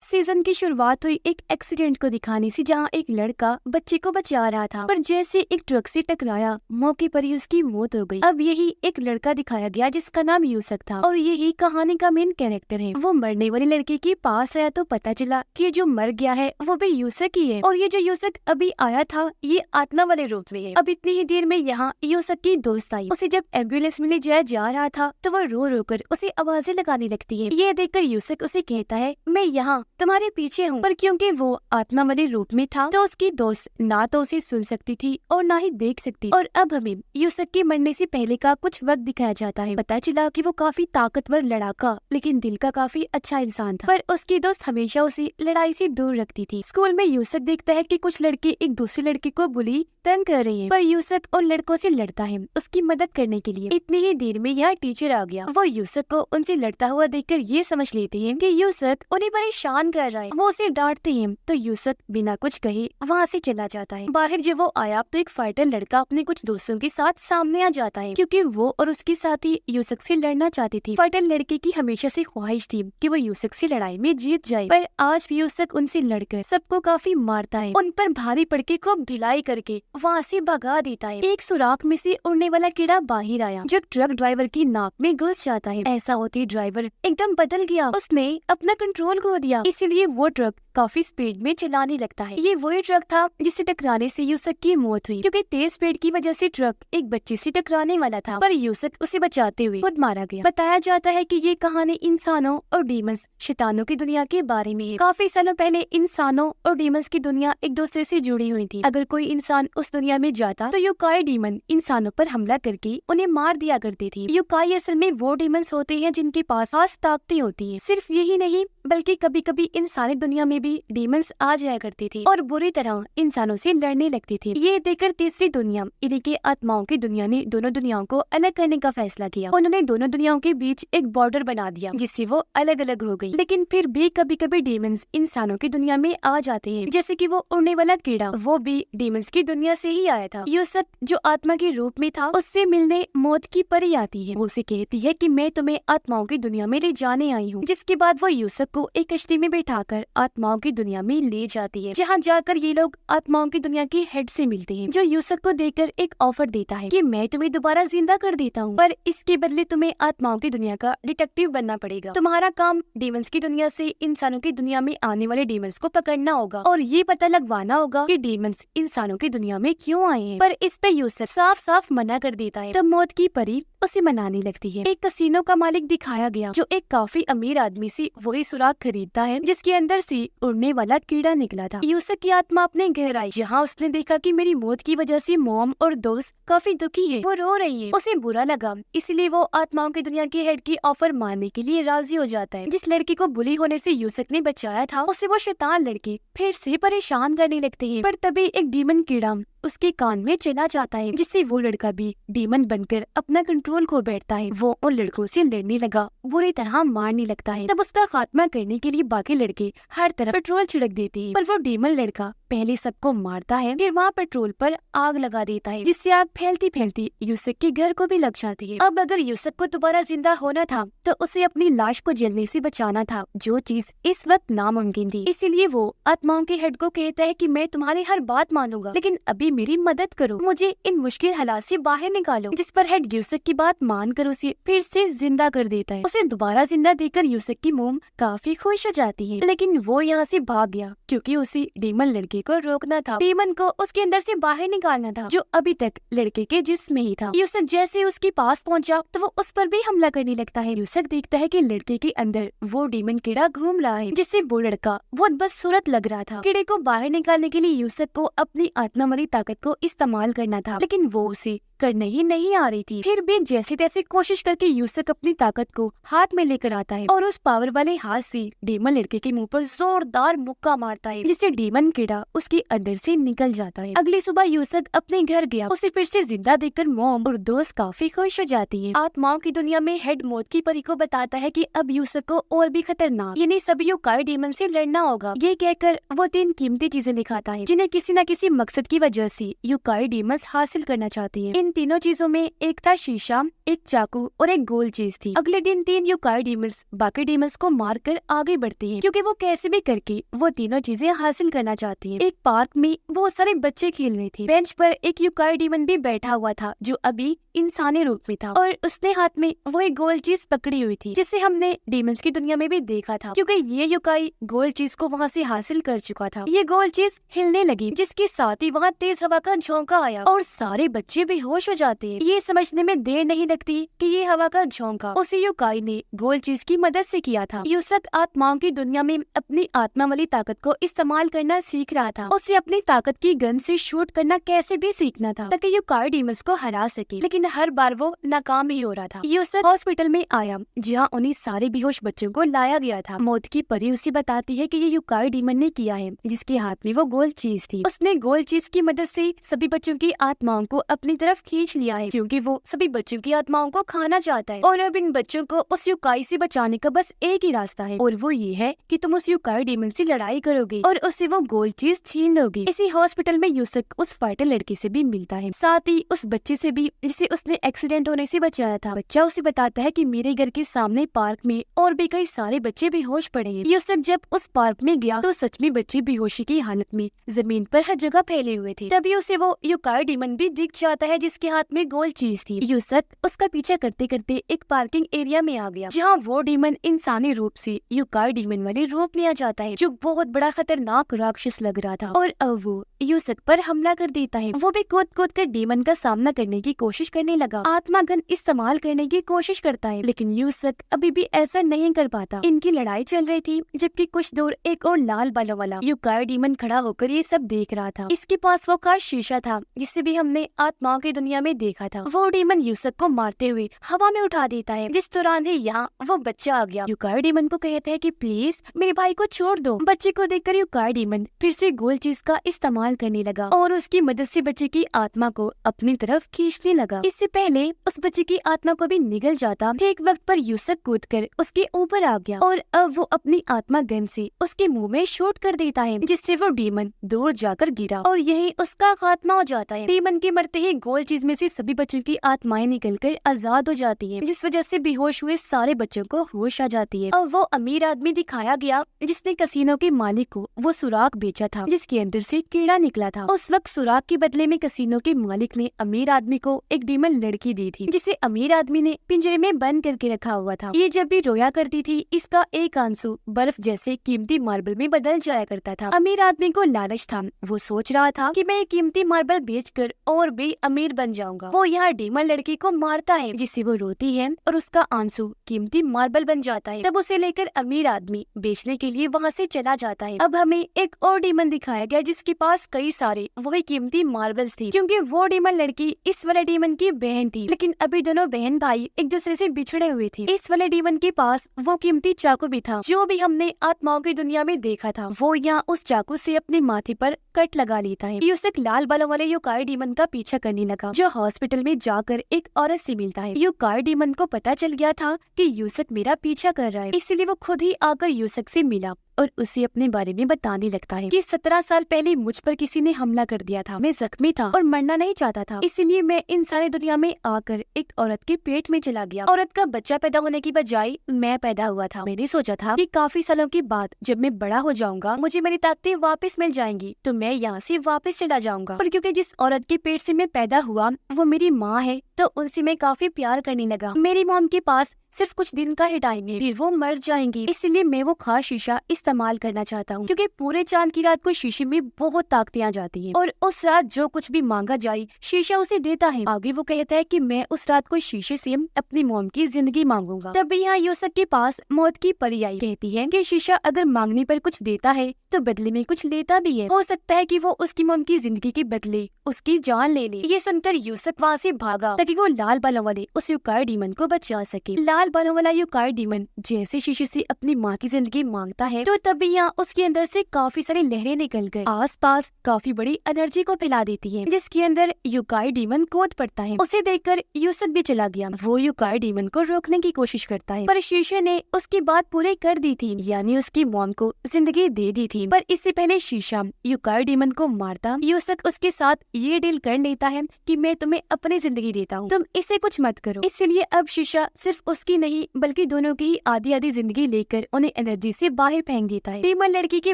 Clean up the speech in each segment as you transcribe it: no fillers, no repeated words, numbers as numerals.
Season की शुरुआत हुई एक एक्सीडेंट को दिखाने से, जहां एक लड़का बच्चे को बचा रहा था, पर जैसे एक ट्रक से टकराया, मौके पर ही उसकी मौत हो गई। अब यही एक लड़का दिखाया गया जिसका नाम यूसुफ था और यही कहानी का मेन कैरेक्टर है। वो मरने वाले लड़के के पास आया तो पता चला कि ये जो मर गया है वो भी यूसुफ ही है, और ये जो यूसुफ अभी आया था ये आत्मा वाले रूप में है। अब इतनी ही देर में यहाँ यूसुफ की दोस्त आई। उसे जब एम्बुलेंस में ले जाया जा रहा था तो वो रो रो कर उसे आवाजें लगाने लगती है। ये देखकर यूसुफ उसे कहता है, मैं यहाँ तुम्हारे पीछे हूँ। पर क्योंकि वो आत्मा वाले रूप में था तो उसकी दोस्त ना तो उसे सुन सकती थी और ना ही देख सकती। और अब हमें यूसुफ के मरने से पहले का कुछ वक्त दिखाया जाता है। पता चला कि वो काफी ताकतवर लड़ाका लेकिन दिल का काफी अच्छा इंसान था, पर उसकी दोस्त हमेशा उसे लड़ाई से दूर रखती थी। स्कूल में यूसुफ देखता है कि कुछ लड़के एक दूसरे लड़के को बुली तंग कर रहे हैं, पर यूसुफ उन लड़कों से लड़ता है उसकी मदद करने के लिए। इतनी ही देर में यहाँ टीचर आ गया। वो यूसुफ को उनसे लड़ता हुआ देखकर ये समझ लेते हैं कि यूसुफ उन्हें परेशान कर रहा है। वो उसे डांटते हैं तो यूसुफ बिना कुछ कहे वहाँ से चला जाता है। बाहर जब वो आया तो एक फाइटर लड़का अपने कुछ दोस्तों के साथ सामने आ जाता है, क्योंकि वो और उसके साथी यूसुफ से लड़ना चाहती थी। फाइटर लड़के की हमेशा से ख्वाहिश थी कि वो यूसुफ से लड़ाई में जीत जाए, पर आज भी यूसुफ उनसे लड़कर सबको काफी मारता है। उन पर भारी पड़ के खूब ढिलाई करके वहाँ से भगा देता है। एक सुराख में से उड़ने वाला कीड़ा बाहर आया जो ट्रक ड्राइवर की नाक में घुस जाता है। ऐसा होते ड्राइवर एकदम बदल गया, उसने अपना कंट्रोल खो दिया, इसीलिए वो ट्रक काफी स्पीड में चलाने लगता है। ये वही ट्रक था जिससे टकराने से यूसुफ की मौत हुई, क्योंकि तेज स्पीड की वजह से ट्रक एक बच्चे से टकराने वाला था, पर यूसुफ उसे बचाते हुए खुद मारा गया। बताया जाता है कि ये कहानी इंसानों और डीमंस शैतानों की दुनिया के बारे में है। काफी सालों पहले इंसानों और डीमंस की दुनिया एक दूसरे से जुड़ी हुई थी। अगर कोई इंसान उस दुनिया में जाता तो युकाई डीमन इंसानों पर हमला करके उन्हें मार दिया करती थी। युकाई असल में वो डीमंस होते हैं जिनके पास खास ताकतें होती हैं। सिर्फ यही नहीं बल्कि कभी कभी इंसानी दुनिया में भी डीमंस आ जाया करती थी और बुरी तरह इंसानों से लड़ने लगती थी। ये देखकर तीसरी दुनिया यानी कि आत्माओं की दुनिया ने दोनों दुनियाओं को अलग करने का फैसला किया। उन्होंने दोनों दुनियाओं के बीच एक बॉर्डर बना दिया जिससे वो अलग अलग हो गई। लेकिन फिर भी कभी कभी डीमंस इंसानों की दुनिया में आ जाते हैं, जैसे कि वो उड़ने वाला कीड़ा, वो भी डीमंस की दुनिया से ही आया था। यूसुफ जो आत्मा के रूप में था उससे मिलने मौत की परी आती है। वो उसे कहती है कि मैं तुम्हें आत्माओं की दुनिया में ले जाने आई हूँ, जिसके बाद वो यूसुफ को एक कश्ती में बैठाकर आत्माओं की दुनिया में ले जाती है, जहाँ जाकर ये लोग आत्माओं की दुनिया के हेड से मिलते हैं, जो यूसुफ को देखकर एक ऑफर देता है कि मैं तुम्हें दोबारा जिंदा कर देता हूँ, पर इसके बदले तुम्हें आत्माओं की दुनिया का डिटेक्टिव बनना पड़ेगा। तुम्हारा काम डीमंस की दुनिया से इंसानों की दुनिया में आने वाले डीमंस को पकड़ना होगा और ये पता लगवाना होगा कि डीमंस इंसानों की दुनिया में क्यों आए हैं। पर इस पे यूसुफ साफ साफ मना कर देता है। तब मौत की परी उसे मनाने लगती है। एक कसीनो का मालिक दिखाया गया जो एक काफी अमीर आदमी से वही सुराग खरीदता है जिसके अंदर से उड़ने वाला कीड़ा निकला था। यूसुफ की आत्मा अपने घर आई, जहाँ उसने देखा कि मेरी मौत की वजह से मॉम और दोस्त काफी दुखी है, वो रो रही है। उसे बुरा लगा, इसलिए वो आत्माओं की दुनिया के हेड की ऑफर मानने के लिए राजी हो जाता है। जिस लड़की को बुली होने से यूसुफ ने बचाया था उसे वो शैतान लड़के फिर से परेशान करने लगते हैं, पर तभी एक डीमन कीड़ा उसके कान में चला जाता है, जिससे वो लड़का भी डीमन बनकर अपना कंट्रोल खो बैठता है। वो उन लड़कों से लड़ने लगा, बुरी तरह मारने लगता है। तब उसका खात्मा करने के लिए बाकी लड़के हर तरफ पेट्रोल छिड़क देते हैं, पर वो डीमन लड़का पहले सबको मारता है, फिर वहाँ पेट्रोल पर आग लगा देता है, जिससे आग फैलती फैलती यूसुफ के घर को भी लग जाती है। अब अगर यूसुफ को दोबारा जिंदा होना था तो उसे अपनी लाश को जलने से बचाना था, जो चीज इस वक्त नामुमकिन थी। इसीलिए वो आत्माओं के हेड को कहता है कि मैं तुम्हारी हर बात मानूंगा, लेकिन अभी मेरी मदद करो, मुझे इन मुश्किल हालात से बाहर निकालो। जिस पर हेड यूसुफ की बात मानकर उसे फिर से जिंदा कर देता है। उसे दोबारा जिंदा देखकर यूसुफ की मोम काफी खुश हो जाती है, लेकिन वो यहाँ से भाग गया क्योंकि उसे डीमन लड़के को रोकना था। डीमन को उसके अंदर से बाहर निकालना था, जो अभी तक लड़के के जिस्म में ही था। यूसुफ जैसे उसके पास पहुंचा तो वो उस पर भी हमला करने लगता है। यूसुफ देखता है कि लड़के के अंदर वो डीमन कीड़ा घूम रहा है, जिससे वो लड़का बहुत बदसूरत लग रहा था। कीड़े को बाहर निकालने के लिए यूसुफ को अपनी आत्मामरी ताकत को इस्तेमाल करना था, लेकिन वो उसे करने ही नहीं आ रही थी। फिर भी जैसे तैसे कोशिश करके यूसुफ अपनी ताकत को हाथ में लेकर आता है और उस पावर वाले हाथ से डीमन लड़के के मुंह पर जोरदार मुक्का मारता है, जिससे डीमन कीड़ा उसके अंदर से निकल जाता है। अगली सुबह यूसुफ अपने घर गया, उसे फिर से जिंदा देखकर मॉम और दोस्त काफी खुश हो जाती है। आत्माओं की दुनिया में हेड मौत की परी को बताता है कि अब यूसुफ को और भी खतरनाक यानी सभी युकाई डीमन से लड़ना होगा। ये कहकर वो 3 कीमती चीजें दिखाता है जिन्हें किसी न किसी मकसद की वजह से युकाई डीमंस हासिल करना चाहती है। इन तीनों चीजों में एक था शीशा, एक चाकू और एक गोल चीज थी। अगले दिन 3 यूकाई डीमंस बाकी डीमंस को मारकर आगे बढ़ते हैं, क्योंकि वो कैसे भी करके वो तीनों चीजें हासिल करना चाहती हैं। एक पार्क में बहुत सारे बच्चे खेल रहे थे। बेंच पर एक यूकाई डीमन भी बैठा हुआ था जो अभी इंसानी रूप में था, और उसने हाथ में वो एक गोल चीज पकड़ी हुई थी, जिसे हमने डीमंस की दुनिया में भी देखा था, क्योंकि ये यूकाई गोल चीज को वहाँ से हासिल कर चुका था। ये गोल चीज हिलने लगी, जिसके साथ ही वहाँ तेज हवा का झोंका आया और सारे बच्चे बेहोश हो जाते हैं। ये समझने में देर नहीं लगती कि ये हवा का झोंका उसी यूकाई ने गोल चीज की मदद से किया था। यूसक आत्माओं की दुनिया में अपनी आत्मा वाली ताकत को इस्तेमाल करना सीख रहा था। उसे अपनी ताकत की गन से शूट करना कैसे भी सीखना था, ताकि यूकाई डीमंस को हरा सके, लेकिन हर बार वो नाकाम ही हो रहा था। यूसक हॉस्पिटल में आया, जहाँ उन्हीं सारे बेहोश बच्चों को लाया गया था। मौत की परी उसे बताती है कि ये यूकाई डीमन ने किया है, जिसके हाथ में वो गोल चीज थी। उसने गोल चीज की मदद से सभी बच्चों की आत्माओं को अपनी तरफ खींच लिया है, क्योंकि वो सभी बच्चों की आत्माओं को खाना चाहता है। और अब इन बच्चों को उस यूकाई से बचाने का बस एक ही रास्ता है, और वो ये है कि तुम उस यूकाई डीमन से लड़ाई करोगे और उससे वो गोल चीज छीन लोगे। इसी हॉस्पिटल में यूसक उस फाइटर लड़की से भी मिलता है, साथ ही उस बच्चे से भी जिसे उसने एक्सीडेंट होने से बचाया था। बच्चा उसे बताता है कि मेरे घर के सामने पार्क में और भी कई सारे बच्चे बेहोश पड़े हैं। यूसक जब उस पार्क में गया तो सच में बच्चे बेहोशी की हालत में जमीन पर हर जगह फैले हुए थे। तभी उसे वो यूकाई डीमन भी दिख जाता है, जिसके हाथ में गोल चीज थी। यूसक उसका पीछा करते करते एक पार्किंग एरिया में आ गया, जहाँ वो डीमन इंसानी रूप से यूकाई डीमन वाले रूप में आ जाता है, जो बहुत बड़ा खतरनाक राक्षस लग रहा था। और अब वो यूसक पर हमला कर देता है। वो भी कूद कूद कर डीमन का सामना करने की कोशिश करने लगा, आत्मा गन इस्तेमाल करने की कोशिश करता है, लेकिन यूसक अभी भी ऐसा नहीं कर पाता। इनकी लड़ाई चल रही थी, जबकि कुछ दूर एक और लाल बालों वाला यूकाई डीमन खड़ा होकर ये सब देख रहा था। इसके पास वो खास शीशा था, जिसे भी हमने आत्माओं की दुनिया में देखा था। वो डीमन यूसक को मारते हुए हवा में उठा देता है। जिस दौरान ही यहाँ वो बच्चा आ गया। यूकाई डीमन को कहता है कि प्लीज मेरे भाई को छोड़ दो। बच्चे को देखकर यूकाई डीमन फिर से गोल चीज का इस्तेमाल करने लगा और उसकी मदद से बच्चे की आत्मा को अपनी तरफ खींचने लगा। इससे पहले उस बच्चे की आत्मा को भी निगल जाता, ठीक वक्त पर यूसक कूदकर उसके ऊपर आ गया और अब वो अपनी आत्मा गन से उसके मुंह में शूट कर देता है, जिससे वो डीमन दूर जाकर गिरा और यही उसका खात्मा हो जाता है। डीमन के मरते ही गोल चीज में से सभी बच्चों की आत्माएं निकलकर आजाद हो जाती हैं, जिस वजह से बेहोश हुए सारे बच्चों को होश आ जाती है। और वो अमीर आदमी दिखाया गया जिसने कसीनो के मालिक को वो सुराख बेचा था, जिसके अंदर से कीड़ा निकला था। उस वक्त सुराख के बदले में कसीनो के मालिक ने अमीर आदमी को एक डीमन लड़की दी थी, जिसे अमीर आदमी ने पिंजरे में बंद करके रखा हुआ था। ये जब भी रोया करती थी, इसका एक आंसू बर्फ जैसे कीमती मार्बल में बदल जाया करता था। अमीर आदमी को लालच था, वो सोच रहा था कि मैं कीमती मार्बल बेचकर और भी अमीर बन जाऊंगा। वो यहाँ डीमन लड़की को मारता है, जिससे वो रोती है और उसका आंसू कीमती मार्बल बन जाता है। तब उसे लेकर अमीर आदमी बेचने के लिए वहाँ से चला जाता है। अब हमें एक और डीमन दिखाया गया, जिसके पास कई सारे वही कीमती मार्बल्स थी, क्योंकि वो डीमन लड़की इस वाले डीमन की बहन थी। लेकिन अभी दोनों बहन भाई एक दूसरे से बिछड़े हुए थे। इस वाले डीमन के पास वो कीमती चाकू भी था, जो भी हमने आत्माओं की दुनिया में देखा था। वो यहाँ उस चाकू से अपने माथे पर कट लगा लेता है। यूसक लाल बालों वाले यूकाई डीमन का पीछा करने लगा, जो हॉस्पिटल में जाकर एक औरत से मिलता है। यूकाई डीमन को पता चल गया था कि यूसक मेरा पीछा कर रहा है, इसलिए वो खुद ही आकर यूसक से मिला और उसे अपने बारे में बताने लगता है कि 17 साल पहले मुझ पर किसी ने हमला कर दिया था। मैं जख्मी था और मरना नहीं चाहता था, इसीलिए मैं इंसानी दुनिया में आकर एक औरत के पेट में चला गया। औरत का बच्चा पैदा होने की बजाय मैं पैदा हुआ था। मैंने सोचा था कि काफी सालों के बाद जब मैं बड़ा हो जाऊंगा, मुझे मेरी ताकतें वापस मिल जाएंगी, तो मैं यहाँ से वापस चला जाऊंगा। पर क्योंकि जिस औरत के पेट से मैं पैदा हुआ वो मेरी माँ है, तो उनसे मैं काफी प्यार करने लगा। मेरी मॉम के पास सिर्फ कुछ दिन का ही टाइम है, फिर वो मर जाएंगी, इसलिए मैं वो खास शीशा इस्तेमाल करना चाहता हूँ, क्योंकि पूरे चांद की रात को शीशे में बहुत ताकतें आ जाती हैं और उस रात जो कुछ भी मांगा जाए शीशा उसे देता है। आगे वो कहता है कि मैं उस रात को शीशे से अपनी मॉम की जिंदगी मांगूंगा। तभी यहाँ यूसक के पास मौत की परी आई, कहती है कि शीशा अगर मांगने पर कुछ देता है तो बदले में कुछ लेता भी है। हो सकता है कि वो उसकी मॉम की जिंदगी के बदले उसकी जान ले ले। ये सुनकर यूसक वहाँ से भागा, ताकि वो लाल बालों वाले उस युकाई डीमन को बचा सके। लाल बालों वाला युकाई डीमन जैसे शीशे से अपनी माँ की जिंदगी मांगता है तो तभी यहाँ उसके अंदर से काफी सारी लहरें निकल कर आसपास काफी बड़ी एनर्जी को फैला देती है, जिसके अंदर युकाई डीमन कूद पड़ता है। उसे देखकर यूसुक भी चला गया। वो युकाई डीमन को रोकने की कोशिश करता है, पर शीशे ने उसकी बात पूरी कर दी थी, यानी उसकी मॉम को जिंदगी दे दी थी। पर इससे पहले शीशा युकाई डीमन को मारता, यूसुक उसके साथ ये डील कर लेता है कि मैं तुम्हें अपनी जिंदगी देता हूँ, तुम इसे कुछ मत करो। इसलिए अब शीशा सिर्फ उसकी नहीं बल्कि दोनों की ही आधी आधी जिंदगी लेकर उन्हें एनर्जी से बाहर फेंक देता है। डीमन लड़की के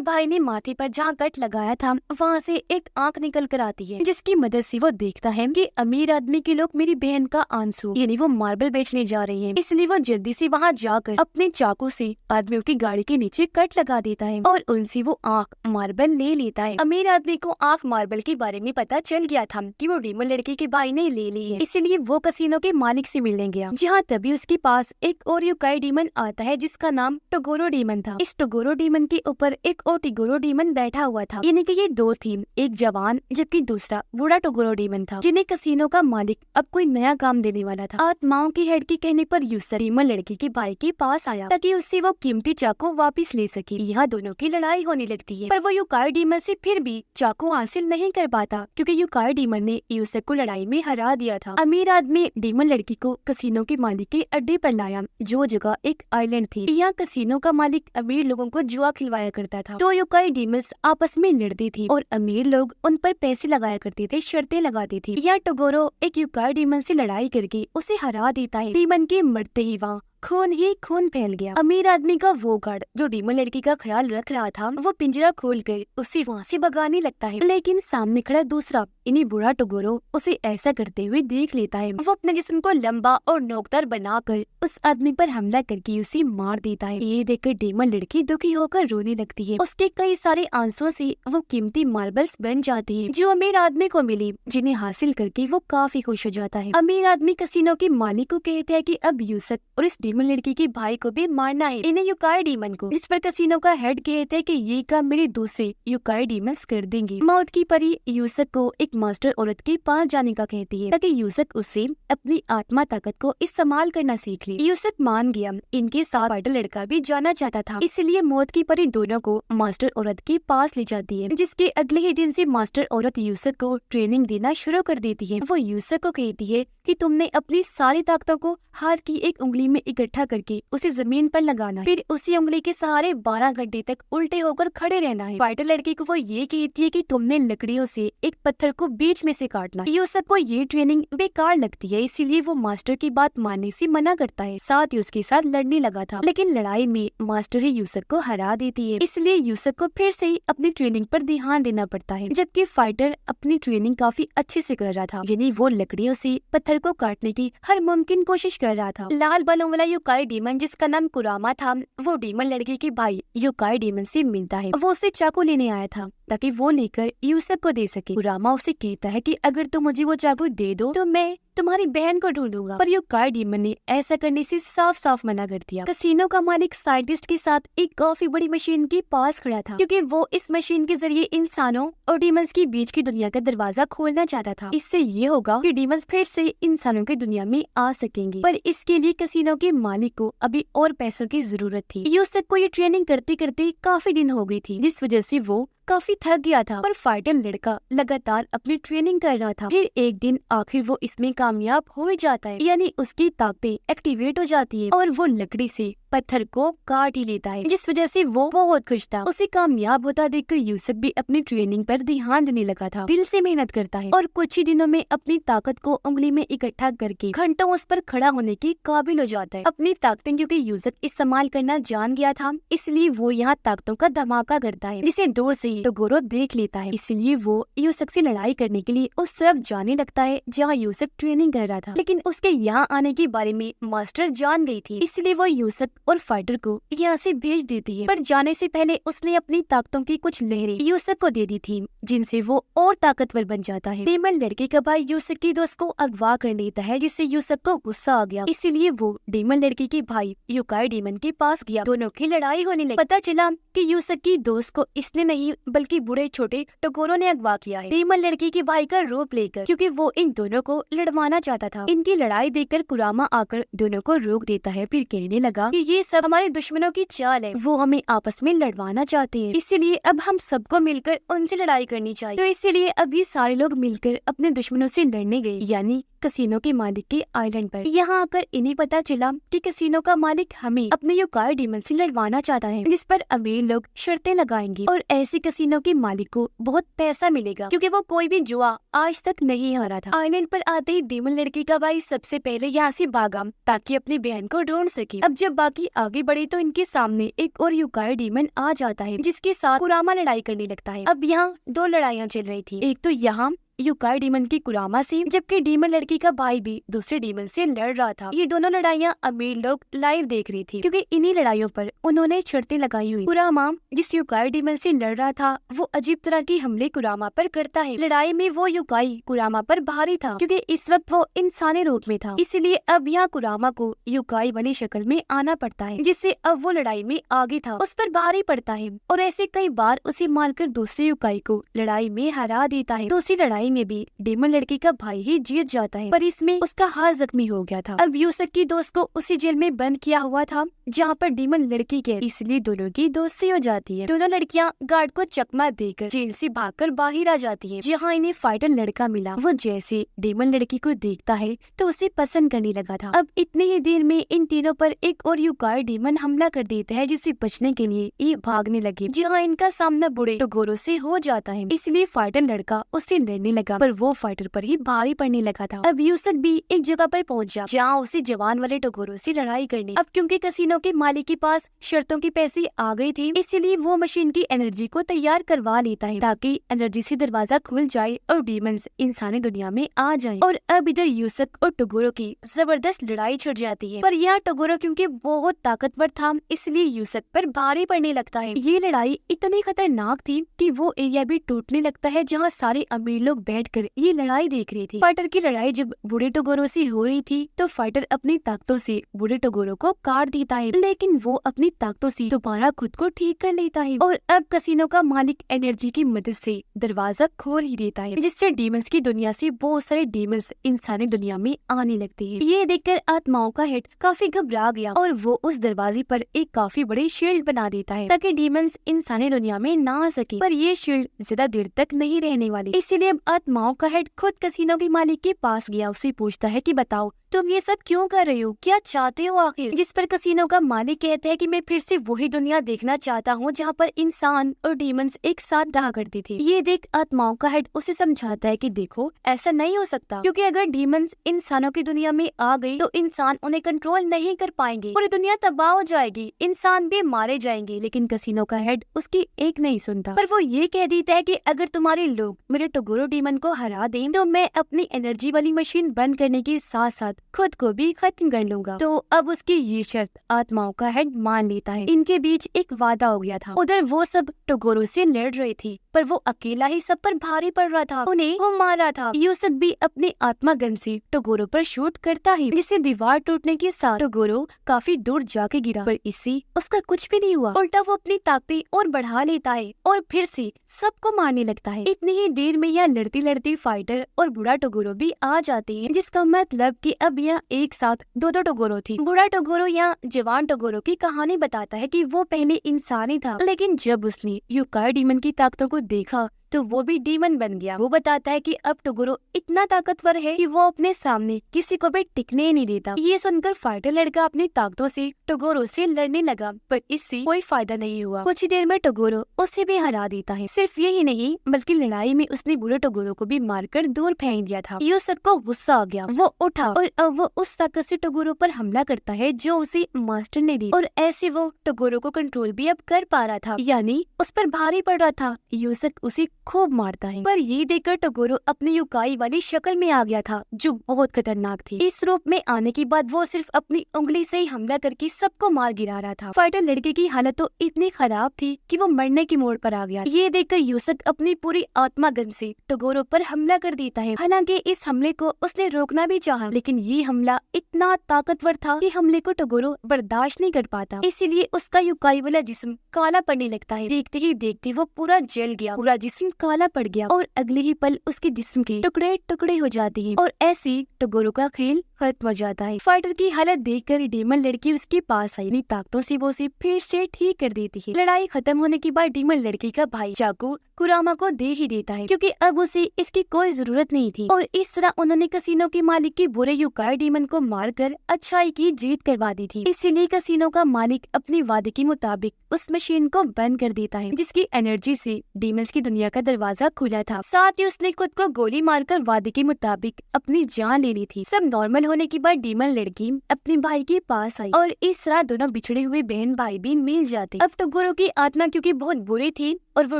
भाई ने माथे पर जहाँ कट लगाया था वहाँ से एक आंख निकल कर आती है, जिसकी मदद से वो देखता है कि अमीर आदमी के लोग मेरी बहन का आंसू यानी वो मार्बल बेचने जा रही हैं। इसलिए वो जल्दी से वहाँ जाकर अपने चाकू से आदमियों की गाड़ी के नीचे कट लगा देता है और उनसे वो आंख मार्बल ले लेता है। अमीर आदमी को आंख मार्बल के बारे में पता चल गया था कि वो डीमन लड़की के भाई ने ले ली है, इसलिए वो कसिनो के मालिक से मिलने गया, जहाँ तभी उसके पास एक और युकाई डीमन आता है जिसका नाम टोगोरो डीमन था। इस टोगोरो डीमन के ऊपर एक और टिगोरो डीमन बैठा हुआ था, यानी कि ये दो थी, एक जवान जबकि दूसरा बूढ़ा टोगोरो डीमन था, जिन्हें कसिनो का मालिक अब कोई नया काम देने वाला था। आत्माओं की हेड के कहने पर यूसुक डीमन लड़की के भाई के पास आया ताकि उससे वो कीमती चाकू वापस ले सके। यहाँ दोनों की लड़ाई होने लगती है, पर वो युकाई डीमन से फिर भी चाकू हासिल नहीं कर पाता क्योंकि युकाई डीमन ने यूसुक को लड़ाई में हरा दिया था। अमीर आदमी डीमन लड़की को कसिनो के मालिक के अड्डे पर लाया, जो जगह एक आइलैंड थी। यहाँ कसिनो का मालिक अमीर लोगों को जुआ खिलवाया करता था, तो युकाई डीमंस आपस में लड़ती थी और अमीर लोग उन पर पैसे लगाया करते थे, शर्तें लगाती थी। यहाँ टोगोरो एक युकाई डीमन से लड़ाई करके उसे हरा देता है। डीमन के मरते ही वहाँ खून ही खून फैल गया। अमीर आदमी का वो गार्ड जो डीमन लड़की का ख्याल रख रहा था वो पिंजरा खोलकर उसे वहाँ से भगाने लगता है, लेकिन सामने खड़ा दूसरा इन्हीं बूढ़ा टोगोरो उसे ऐसा करते हुए देख लेता है। वो अपने जिस्म को लंबा और नोकदार बनाकर उस आदमी पर हमला करके उसे मार देता है। ये देखकर डीमन लड़की दुखी होकर रोने लगती है। उसके कई सारे आंसुओं से वो कीमती मार्बल्स बन जाती है जो अमीर आदमी को मिली, जिन्हें हासिल करके वो काफी खुश हो जाता है। अमीर आदमी कसिनो के मालिक को कहते हैं कि अब यूसुक और इस डीमन लड़की के भाई को भी मारना है, इन्हें युकाई डीमन को। इस पर कसिनो का हेड कहते हैं कि ये काम मेरे दूसरे युकाई डीमंस कर देंगे। मौत की परी यूसुक को एक मास्टर औरत के पास जाने का कहती है ताकि यूसुक उससे अपनी आत्मा ताकत को इस्तेमाल करना सीख ले। यूसुक मान गया। इनके साथ फाइटर लड़का भी जाना चाहता था, इसलिए मौत की परी दोनों को मास्टर औरत के पास ले जाती है, जिसके अगले ही दिन से मास्टर औरत यूसुक को ट्रेनिंग देना शुरू कर देती है। वो यूसुक को कहती है कि तुमने अपनी सारी ताकतों को हाथ की एक उंगली में इकट्ठा करके उसे जमीन पर लगाना, फिर उसी उंगली के सहारे 12 घंटे तक उल्टे होकर खड़े रहना है। फाइटर लड़की को वो ये कहती है कि तुमने लकड़ियों से एक पत्थर को बीच में से काटना। यूसुक को ये ट्रेनिंग बेकार लगती है, इसीलिए वो मास्टर की बात मानने से मना करता है। साथ ही उसके साथ लड़ने लगा था, लेकिन लड़ाई में मास्टर ही यूसुक को हरा देती है, इसलिए यूसुक को फिर से अपनी ट्रेनिंग पर ध्यान देना पड़ता है। जबकि फाइटर अपनी ट्रेनिंग काफी अच्छे से कर रहा था, यानी वो लकड़ियों से पत्थर को काटने की हर मुमकिन कोशिश कर रहा था। लाल बालों वाला युकाई डीमन जिसका नाम कुरामा था, वो डीमन लड़की के भाई युकाई डीमन से मिलता है। वो उसे चाकू लेने आया था ताकि वो लेकर यूसुक को दे सके। कुरामा उसे कहता है कि अगर तुम मुझे वो चाकू दे दो तो मैं तुम्हारी बहन को ढूंढूंगा, पर युकाई डीमन ने ऐसा करने से साफ साफ मना कर दिया। कसिनो का मालिक साइंटिस्ट के साथ एक काफी बड़ी मशीन के पास खड़ा था, क्योंकि वो इस मशीन के जरिए इंसानों और डीमंस के बीच की दुनिया का दरवाजा खोलना चाहता था। इससे ये होगा कि डीमंस फिर से इंसानों की दुनिया में आ सकेंगे, पर इसके लिए कसिनो के मालिक को अभी और पैसों की जरूरत थी। यूसुक को ये ट्रेनिंग करते करते काफी दिन हो गई थी, जिस वजह से वो काफी थक गया था, पर फाइटर लड़का लगातार अपनी ट्रेनिंग कर रहा था। फिर एक दिन आखिर वो इसमें कामयाब हो ही जाता है, यानी उसकी ताकतें एक्टिवेट हो जाती है और वो लकड़ी से पत्थर को काट ही लेता है, जिस वजह से वो बहुत खुश था। उसे कामयाब होता देखकर यूसुक भी अपनी ट्रेनिंग पर ध्यान देने लगा था, दिल से मेहनत करता है और कुछ ही दिनों में अपनी ताकत को उंगली में इकट्ठा करके घंटों उस पर खड़ा होने के काबिल हो जाता है। अपनी ताकतें क्योंकि यूसुक इस्तेमाल करना जान गया था, इसलिए वो यहाँ ताकतों का धमाका करता है, जिसे दूर से टोगोरो देख लेता है। इसलिए वो यूसुक से लड़ाई करने के लिए उस तरफ जाने लगता है जहाँ यूसुक ट्रेनिंग कर रहा था, लेकिन उसके यहाँ आने के बारे में मास्टर जान गई थी, इसलिए वो यूसुक और फाइटर को यहाँ से भेज देती है। पर जाने से पहले उसने अपनी ताकतों की कुछ लहरें यूसुक को दे दी थी, जिनसे वो और ताकतवर बन जाता है। डीमन लड़के का भाई यूसुक की दोस्त को अगवा कर लेता है, जिससे यूसुक को गुस्सा आ गया, इसीलिए वो डीमन लड़की के भाई युकाई डीमन के पास गया। दोनों की लड़ाई होने लगी। पता चला कि यूसुक की दोस्त को इसने नहीं बल्कि बूढ़े छोटे टोगोरो ने अगवा किया है डीमन लड़की के भाई का रूप लेकर, क्योंकि वो इन दोनों को लड़वाना चाहता था। इनकी लड़ाई देखकर कुरामा आकर दोनों को रोक देता है, फिर कहने लगा कि ये सब हमारे दुश्मनों की चाल है, वो हमें आपस में लड़वाना चाहते हैं, इसीलिए अब हम सबको मिलकर उनसे लड़ाई करनी चाहिए। तो इसीलिए अब ये सारे लोग मिलकर अपने दुश्मनों से लड़ने गए, यानी कसिनो के मालिक के आइलैंड पर। यहाँ आकर इन्हें पता चला कि कसिनो का मालिक हमें अपने युकाई डीमन से लड़वाना चाहता है, जिस पर अमीर लोग शर्तें लगाएंगे और ऐसे कसिनो के मालिक को बहुत पैसा मिलेगा, क्योंकि वो कोई भी जुआ आज तक नहीं हारा था। आइलैंड पर आते ही डीमन लड़की का भाई सबसे पहले यहाँ से भागा ताकि अपनी बहन को ढूंढ सके। अब जब बाकी आगे बढ़े तो इनके सामने एक और युकाई डीमन आ जाता है, जिसके साथ कुरामा लड़ाई करने लगता है। अब यहाँ दो लड़ाइयाँ चल रही थी, एक तो यहाँ युकाई डीमन की कुरामा से, जबकि डीमन लड़की का भाई भी दूसरे डीमन से लड़ रहा था। ये दोनों लड़ाइयाँ अमीर लोग लाइव देख रही थी, क्योंकि इन्हीं लड़ाइयों पर उन्होंने शर्तें लगाई हुई। कुरामा जिस युकाई डीमन से लड़ रहा था वो अजीब तरह की हमले कुरामा पर करता है। लड़ाई में वो युकाई कुरामा पर भारी था, क्योंकि इस वक्त वो इंसानी रूप में था, इसलिए अब यहाँ कुरामा को युकाई वाली शक्ल में आना पड़ता है, जिससे अब वो लड़ाई में आगे था, उस पर भारी पड़ता है और ऐसे कई बार उसे मारकर दूसरे युकाई को लड़ाई में हरा देता है। दूसरी लड़ाई में भी डीमन लड़की का भाई ही जीत जाता है, पर इसमें उसका हाथ जख्मी हो गया था। अब यूसुफ की दोस्त को उसी जेल में बंद किया हुआ था जहाँ पर डीमन लड़की के, इसलिए दोनों की दोस्ती हो जाती है। दोनों लड़कियाँ गार्ड को चकमा देकर जेल से भागकर बाहर आ जाती हैं। जहाँ इन्हें फाइटर लड़का मिला, वो जैसे डीमन लड़की को देखता है तो उसे पसंद करने लगा था। अब इतनी ही देर में इन तीनों पर एक और युकाई डीमन हमला कर देता है, जिससे बचने के लिए ये भागने लगे। जहाँ इनका सामना बूढ़े टोगोरो से हो जाता है, इसलिए फाइटर लड़का उससे लड़ने लगा, पर वो फाइटर पर ही भारी पड़ने लगा था। अब यूसुफ भी एक जगह पर पहुंच जा जहाँ उसे जवान वाले टोगोरो से लड़ाई करनी। अब क्योंकि कसिनो के मालिक के पास शर्तों की पैसे आ गई थी, इसलिए वो मशीन की एनर्जी को तैयार करवा लेता है ताकि एनर्जी से दरवाजा खुल जाए और डीमंस इंसानी दुनिया में आ जाएं। और अब इधर यूसुफ और टोगोरो की जबरदस्त लड़ाई छिड़ जाती है, पर यहाँ टोगोरो क्योंकि बहुत ताकतवर था इसलिए यूसुफ पर भारी पड़ने लगता है। ये लड़ाई इतनी खतरनाक थी कि वो एरिया भी टूटने लगता है जहाँ सारे अमीर लोग बैठकर ये लड़ाई देख रही थी। फाइटर की लड़ाई जब बूढ़े टोगोरो से हो रही थी तो फाइटर अपनी ताकतों से बूढ़े टोगोरो को काट देता है, लेकिन वो अपनी ताकतों से दोबारा खुद को ठीक कर लेता है और अब कसिनो का मालिक एनर्जी की मदद से दरवाजा खोल ही देता है, जिससे डीमंस की दुनिया से बहुत सारे डीमंस इंसानी दुनिया में आने लगते हैं। ये देखकर आत्माओं का हेड काफी घबरा गया और वो उस दरवाजे पर एक काफी बड़ी शील्ड बना देता है ताकि डीमंस इंसानी दुनिया में ना आ सके। पर ये शील्ड ज्यादा देर तक नहीं रहने वाली, इसीलिए अब आत्माओं का हेड खुद कसिनो के मालिक के पास गया। उसे पूछता है कि बताओ तुम ये सब क्यों कर रहे हो, क्या चाहते हो आखिर? जिस पर कसिनो का मालिक कहता है कि मैं फिर से वही दुनिया देखना चाहता हूँ जहाँ पर इंसान और डीमंस एक साथ रहा करते थे। ये देख आत्माओं का हेड उसे समझाता है कि देखो ऐसा नहीं हो सकता, क्योंकि अगर डीमंस इंसानों की दुनिया में आ गई तो इंसान उन्हें कंट्रोल नहीं कर पाएंगे, पूरी दुनिया तबाह हो जाएगी, इंसान भी मारे जाएंगे। लेकिन कसिनो का हेड उसकी एक नहीं सुनता, पर वो ये कह देता है कि अगर तुम्हारे लोग मेरे टोगोरो डीमन को हरा दें तो मैं अपनी एनर्जी वाली मशीन बंद करने के साथ साथ खुद को भी खत्म कर लूंगा। तो अब उसकी ये शर्त आत्माओं का हेड मान लेता है। इनके बीच एक वादा हो गया था। उधर वो सब टोगोरो से लड़ रहे थे, पर वो अकेला ही सब पर भारी पड़ रहा था, उन्हें वो मार रहा था। यूसुफ भी अपने आत्मा गन से टोगोरो पर शूट करता है, जिससे दीवार टूटने के साथ टोगोरो काफी दूर जाके गिरा, पर इससे उसका कुछ भी नहीं हुआ। उल्टा वो अपनी ताकतें और बढ़ा लेता है और फिर से सबको मारने लगता है। इतनी ही देर में यहाँ लड़ती लड़ती फाइटर और बूढ़ा टोगोरो भी आ जाते हैं, जिसका मतलब कि अब यहाँ एक साथ दो टोगोरो थी। बूढ़ा टोगोरो यहाँ जवान टोगोरो की कहानी बताता है कि वो पहले इंसान ही था, लेकिन जब उसने युकाई डीमन की ताकतों को देखा तो वो भी डीमन बन गया। वो बताता है कि अब टोगोरो इतना ताकतवर है कि वो अपने सामने किसी को भी टिकने नहीं देता। ये सुनकर फाइटर लड़का अपनी ताकतों से टोगोरो से लड़ने लगा, पर इससे कोई फायदा नहीं हुआ। कुछ ही देर में टोगोरो उसे भी हरा देता है। सिर्फ यही नहीं बल्कि लड़ाई में उसने बूढ़े टोगोरो को भी मारकर दूर फेंक दिया था। यूसुफ को गुस्सा आ गया, वो उठा और अब वो उस ताकत से टोगोरो पर हमला करता है जो उसे मास्टर ने दी, और ऐसे वो टोगोरो को कंट्रोल भी अब कर पा रहा था, यानी उस पर भारी पड़ रहा था। यूसुफ उसे खूब मारता है। पर ये देखकर टोगोरो अपनी युकाई वाली शक्ल में आ गया था जो बहुत खतरनाक थी। इस रूप में आने के बाद वो सिर्फ अपनी उंगली से ही हमला करके सबको मार गिरा रहा था। फाइटर लड़के की हालत तो इतनी खराब थी कि वो मरने की मोड़ पर आ गया। ये देखकर यूसक अपनी पूरी आत्मागन से टोगोरो पर हमला कर देता है। हालांकि इस हमले को उसने रोकना भी चाहा, लेकिन ये हमला इतना ताकतवर था कि हमले को टोगोरो बर्दाश्त नहीं कर पाता। इसीलिए उसका युकाई वाला जिस्म काला पड़ने लगता है। देखते ही देखते वो पूरा जल गया, पूरा जिस्म काला पड़ गया और अगले ही पल उसके जिस्म के टुकड़े टुकड़े हो जाते हैं और ऐसे टोगोरो का खेल खत्म हो जाता है। फाइटर की हालत देखकर डीमन लड़की उसके पास आई। अपनी ताकतों से वो उसे फिर से ठीक कर देती है। लड़ाई खत्म होने के बाद डीमन लड़की का भाई चाकू कुरामा को दे ही देता है, क्योंकि अब उसे इसकी कोई जरूरत नहीं थी। और इस तरह उन्होंने कसिनो के मालिक के बुरे युकाई डीमन को मारकर अच्छाई की जीत करवा दी थी। इसीलिए कसिनो का मालिक अपने वादे के मुताबिक उस मशीन को बंद कर देता है, जिसकी एनर्जी से डीमंस की दुनिया का दरवाजा खुला था। साथ ही उसने खुद को गोली मारकर वादे के मुताबिक अपनी जान ले ली थी। सब नॉर्मल होने के बाद डीमन लड़की अपने भाई के पास आई और इस तरह दोनों बिछड़े हुए बहन भाई भी मिल जाते। अब टोगोरो की आत्मा क्योंकि बहुत बुरी थी और वो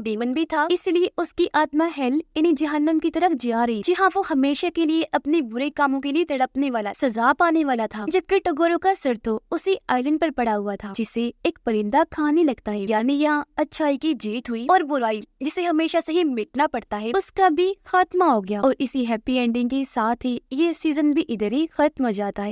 डीमन भी था, इसलिए उसकी आत्मा हेल यानी जहन्नम की तरफ जा रही, जहाँ वो हमेशा के लिए अपने बुरे कामों के लिए तड़पने वाला, सजा पाने वाला था। जबकि टोगोरो का सिर तो उसी आइलैंड पर पड़ा हुआ था जिसे एक परिंदा खाने लगता है। यानी यहाँ अच्छाई की जीत हुई और बुराई जिसे हमेशा से ही मिटना पड़ता है उसका भी खात्मा हो गया। और इसी हैप्पी एंडिंग के साथ ही ये सीजन भी इधर ही खत्म हो जाता है।